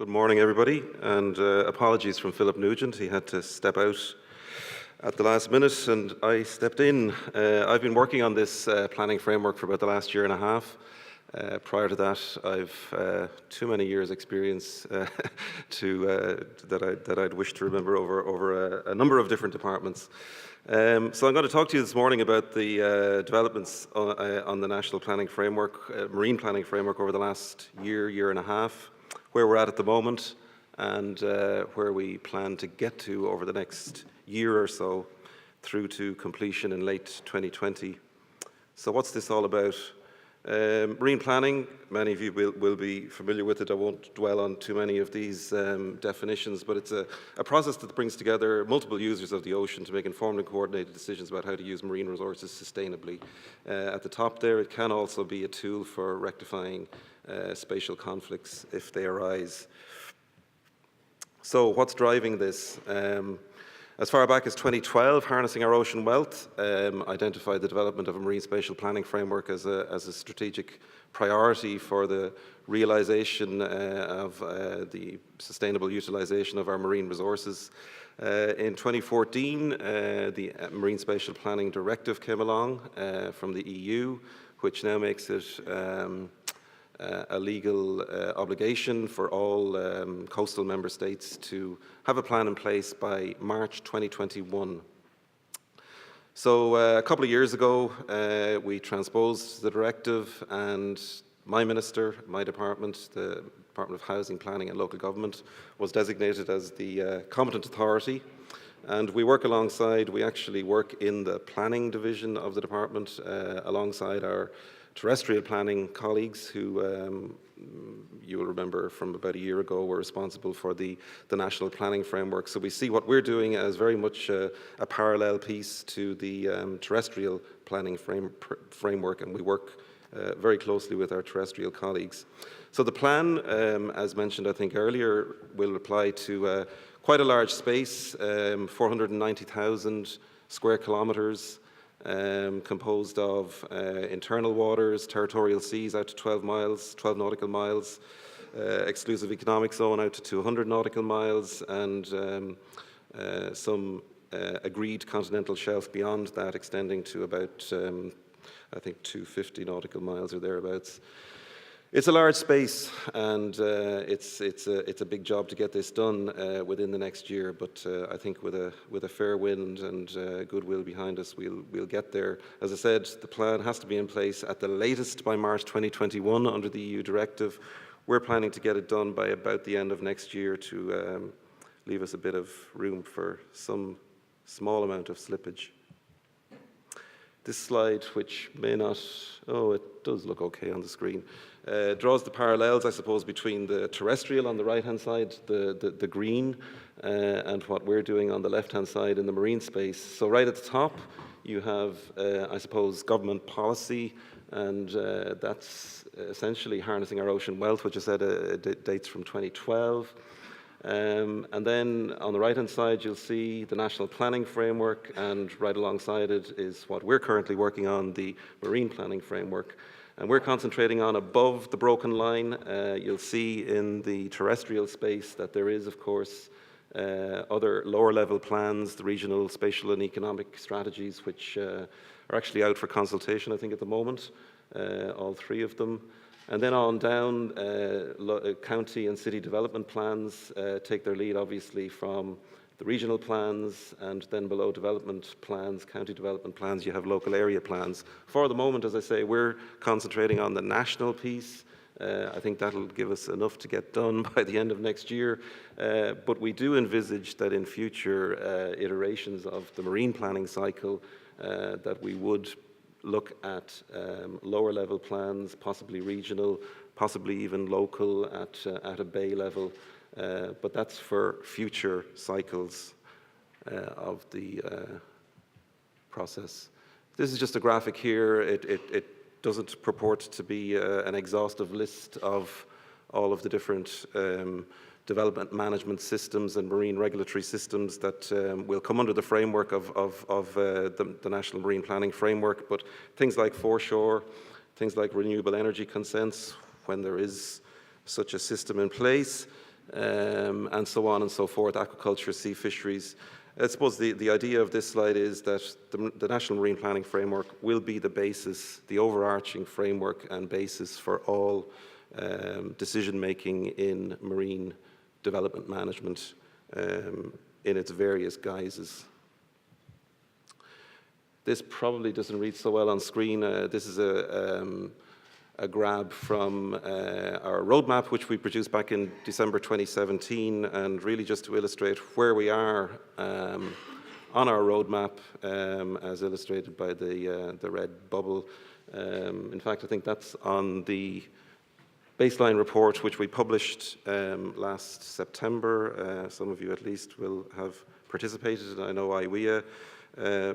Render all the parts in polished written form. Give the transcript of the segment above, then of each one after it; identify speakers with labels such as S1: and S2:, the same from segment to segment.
S1: Good morning, everybody, and apologies from Philip Nugent. He had to step out at the last minute, and I stepped in. I've been working on this planning framework for about the last year and a half. Prior to that, I've too many years' experience that I'd wish to remember over a number of different departments. So I'm going to talk to you this morning about the developments on the National Planning Framework, Marine Planning Framework over the last year and a half, where we're at the moment, and where we plan to get to over the next year or so through to completion in late 2020. So what's this all about? Marine planning, many of you will be familiar with it. I won't dwell on too many of these definitions, but it's a process that brings together multiple users of the ocean to make informed and coordinated decisions about how to use marine resources sustainably. At the top there, it can also be a tool for rectifying spatial conflicts if they arise. So what's driving this? As far back as 2012, Harnessing Our Ocean Wealth identified the development of a marine spatial planning framework as a strategic priority for the realization of the sustainable utilization of our marine resources. In 2014, the Marine Spatial Planning Directive came along from the EU, which now makes it a legal obligation for all coastal member states to have a plan in place by March 2021. So a couple of years ago, we transposed the directive, and my minister, my department, the Department of Housing, Planning and Local Government, was designated as the competent authority. And we actually work in the planning division of the department alongside our terrestrial planning colleagues who you will remember from about a year ago were responsible for the National Planning Framework. So we see what we're doing as very much a parallel piece to the terrestrial planning framework, and we work very closely with our terrestrial colleagues. So the plan, as mentioned I think earlier, will apply to quite a large space, 490,000 square kilometres, composed of internal waters, territorial seas out to 12 nautical miles, exclusive economic zone out to 200 nautical miles, and some agreed continental shelf beyond that, extending to about, I think, 250 nautical miles or thereabouts. It's a large space, and it's a big job to get this done within the next year. But I think with a fair wind and goodwill behind us, we'll get there. As I said, the plan has to be in place at the latest by March 2021 under the EU directive. We're planning to get it done by about the end of next year to leave us a bit of room for some small amount of slippage. This slide, which may not, it does look okay on the screen, draws the parallels, I suppose, between the terrestrial on the right-hand side, the green, and what we're doing on the left-hand side in the marine space. So right at the top, you have, I suppose, government policy, and that's essentially Harnessing Our Ocean Wealth, which I said dates from 2012. And then on the right-hand side, you'll see the National Planning Framework, and right alongside it is what we're currently working on, the Marine Planning Framework. And we're concentrating on above the broken line. You'll see in the terrestrial space that there is, of course, other lower-level plans, the regional, spatial and economic strategies, which are actually out for consultation, I think, at the moment, all three of them. And then on down, county and city development plans take their lead, obviously, from the regional plans, and then below development plans, county development plans, you have local area plans. For the moment, as I say, we're concentrating on the national piece. I think that'll give us enough to get done by the end of next year. But we do envisage that in future iterations of the marine planning cycle, that we would look at lower level plans, possibly regional, possibly even local at a bay level, but that's for future cycles of the process. This is just a graphic here. It doesn't purport to be an exhaustive list of all of the different development management systems and marine regulatory systems that will come under the framework of the National Marine Planning Framework, but things like foreshore, things like renewable energy consents, when there is such a system in place, and so on and so forth, aquaculture, sea fisheries. I suppose the idea of this slide is that the National Marine Planning Framework will be the basis, the overarching framework and basis for all decision-making in marine development management in its various guises. This probably doesn't read so well on screen. This is a grab from our roadmap, which we produced back in December 2017, and really just to illustrate where we are on our roadmap, as illustrated by the red bubble. In fact, I think that's on the baseline report, which we published last September. Some of you at least will have participated. I know IWEA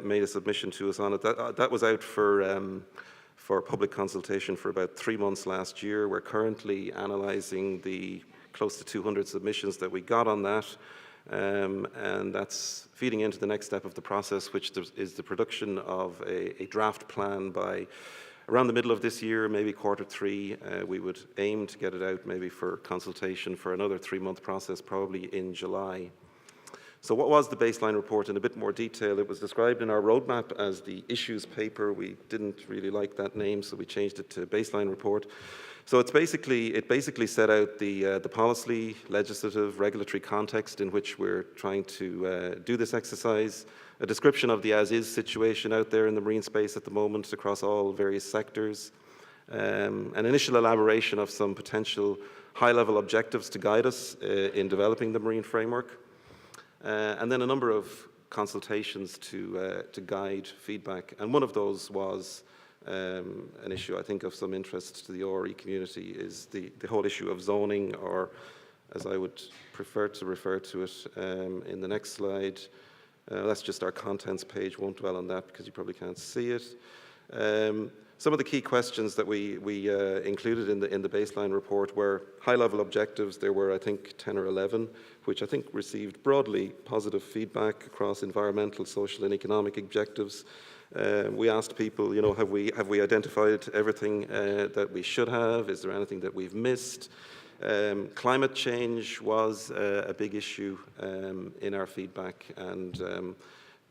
S1: made a submission to us on it. That was out for public consultation for about 3 months last year. We're currently analysing the close to 200 submissions that we got on that, and that's feeding into the next step of the process, which is the production of a draft plan by around the middle of this year, maybe Q3. We would aim to get it out maybe for consultation for another 3-month process, probably in July. So what was the baseline report in a bit more detail? It was described in our roadmap as the issues paper. We didn't really like that name, so we changed it to baseline report. So it basically set out the policy, legislative, regulatory context in which we're trying to do this exercise, a description of the as-is situation out there in the marine space at the moment across all various sectors, an initial elaboration of some potential high-level objectives to guide us in developing the marine framework, and then a number of consultations to guide feedback. And one of those was an issue I think of some interest to the ORE community, is the whole issue of zoning, or as I would prefer to refer to it in the next slide. That's just our contents page. Won't dwell on that because you probably can't see it. Some of the key questions that we included in the baseline report were high-level objectives. There were, I think, 10 or 11, which I think received broadly positive feedback across environmental, social, and economic objectives. We asked people, you know, have we identified everything that we should have? Is there anything that we've missed? Climate change was a big issue in our feedback, and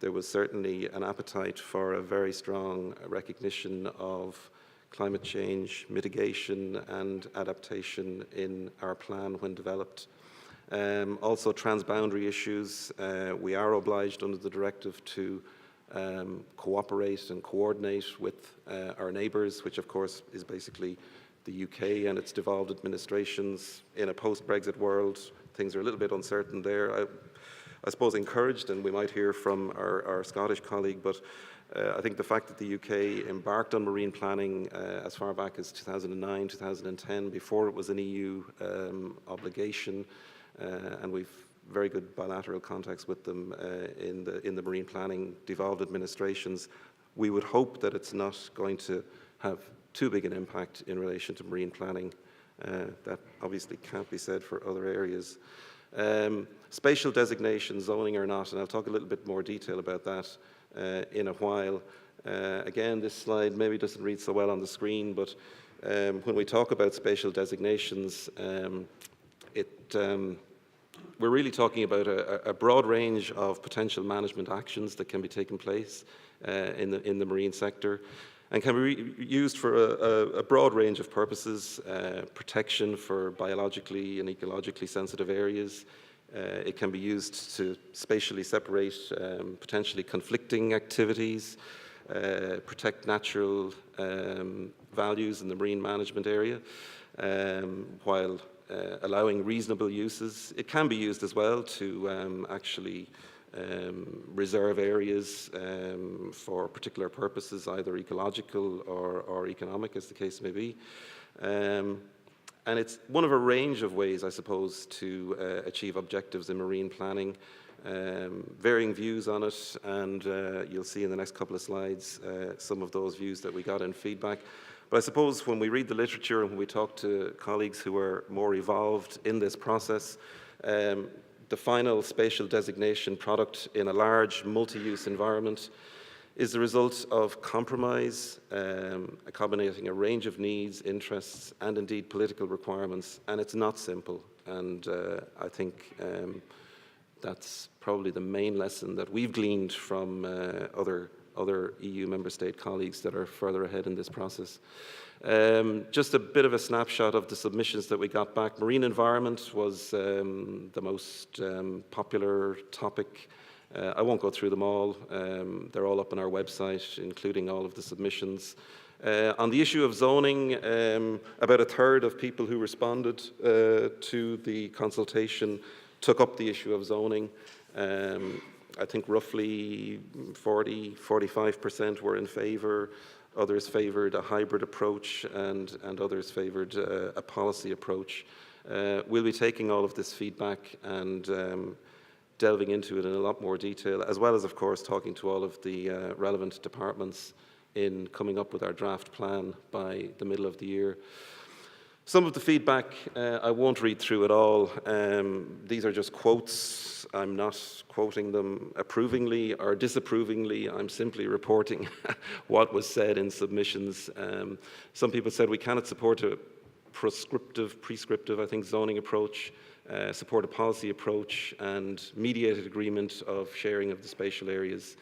S1: there was certainly an appetite for a very strong recognition of climate change, mitigation and adaptation in our plan when developed. Also transboundary issues. We are obliged under the directive to cooperate and coordinate with our neighbours, which of course is basically the UK and its devolved administrations. In a post-Brexit world, things are a little bit uncertain there. I suppose encouraged, and we might hear from our Scottish colleague, but I think the fact that the UK embarked on marine planning as far back as 2009, 2010, before it was an EU obligation, and we've very good bilateral contacts with them in the marine planning devolved administrations. We would hope that it's not going to have too big an impact in relation to marine planning. That obviously can't be said for other areas. Spatial designations, zoning or not, and I'll talk a little bit more detail about that in a while. Again, this slide maybe doesn't read so well on the screen, but when we talk about spatial designations, we're really talking about a broad range of potential management actions that can be taking place in the marine sector, and can be used for a broad range of purposes: protection for biologically and ecologically sensitive areas. It can be used to spatially separate potentially conflicting activities, protect natural values in the marine management area, while allowing reasonable uses. It can be used as well to actually reserve areas for particular purposes, either ecological or economic, as the case may be. And it's one of a range of ways, I suppose, to achieve objectives in marine planning. Varying views on it, and you'll see in the next couple of slides some of those views that we got in feedback. But I suppose when we read the literature and when we talk to colleagues who are more evolved in this process, the final spatial designation product in a large multi-use environment is the result of compromise, accommodating a range of needs, interests, and indeed political requirements. And it's not simple. And I think that's probably the main lesson that we've gleaned from other EU member state colleagues that are further ahead in this process. Just a bit of a snapshot of the submissions that we got back. Marine environment was the most popular topic. I won't go through them all. They're all up on our website, including all of the submissions. On the issue of zoning, about a third of people who responded to the consultation took up the issue of zoning. I think roughly 45% were in favour. Others favoured a hybrid approach, and others favoured a policy approach. We'll be taking all of this feedback and delving into it in a lot more detail, as well as, of course, talking to all of the relevant departments in coming up with our draft plan by the middle of the year. Some of the feedback, I won't read through it all. These are just quotes. I'm not quoting them approvingly or disapprovingly. I'm simply reporting what was said in submissions. Some people said we cannot support a prescriptive, I think, zoning approach, support a policy approach, and mediated agreement of sharing of the spatial areas.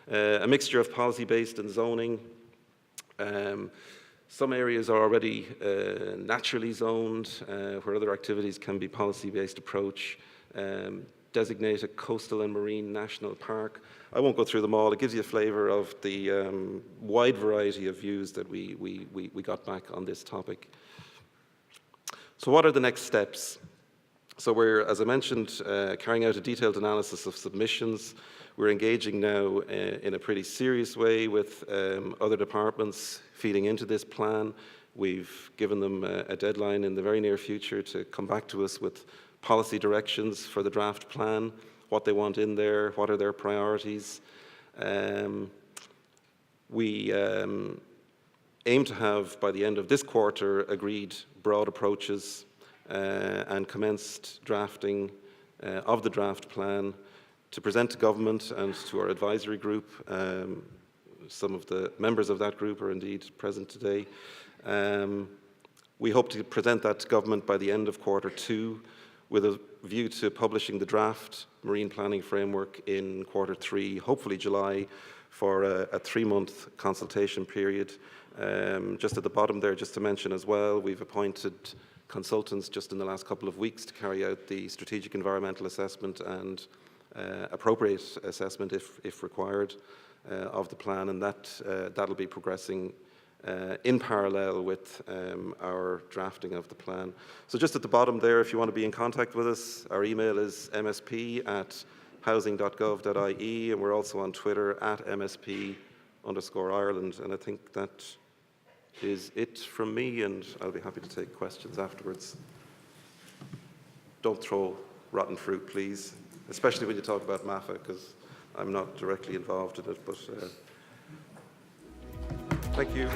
S1: A mixture of policy-based and zoning. Some areas are already naturally zoned, where other activities can be policy-based approach. Designate a coastal and marine national park. I won't go through them all. It gives you a flavour of the wide variety of views that we got back on this topic. So what are the next steps? So we're, as I mentioned, carrying out a detailed analysis of submissions. We're engaging now in a pretty serious way with other departments feeding into this plan. We've given them a deadline in the very near future to come back to us with policy directions for the draft plan, what they want in there, what are their priorities. We aim to have, by the end of this quarter, agreed broad approaches and commenced drafting of the draft plan to present to government and to our advisory group. Some of the members of that group are indeed present today. We hope to present that to government by the end of Q2 with a view to publishing the draft marine planning framework in Q3, hopefully July, for a 3-month consultation period. Just at the bottom there, just to mention as well, we've appointed consultants just in the last couple of weeks to carry out the strategic environmental assessment and appropriate assessment, if required, of the plan, and that'll be progressing in parallel with our drafting of the plan. So just at the bottom there, if you want to be in contact with us, our email is msp@housing.gov.ie, and we're also on Twitter @msp_Ireland, and I think that is it from me, and I'll be happy to take questions afterwards. Don't throw rotten fruit, please, especially when you talk about MAFA, because I'm not directly involved in it, but thank you.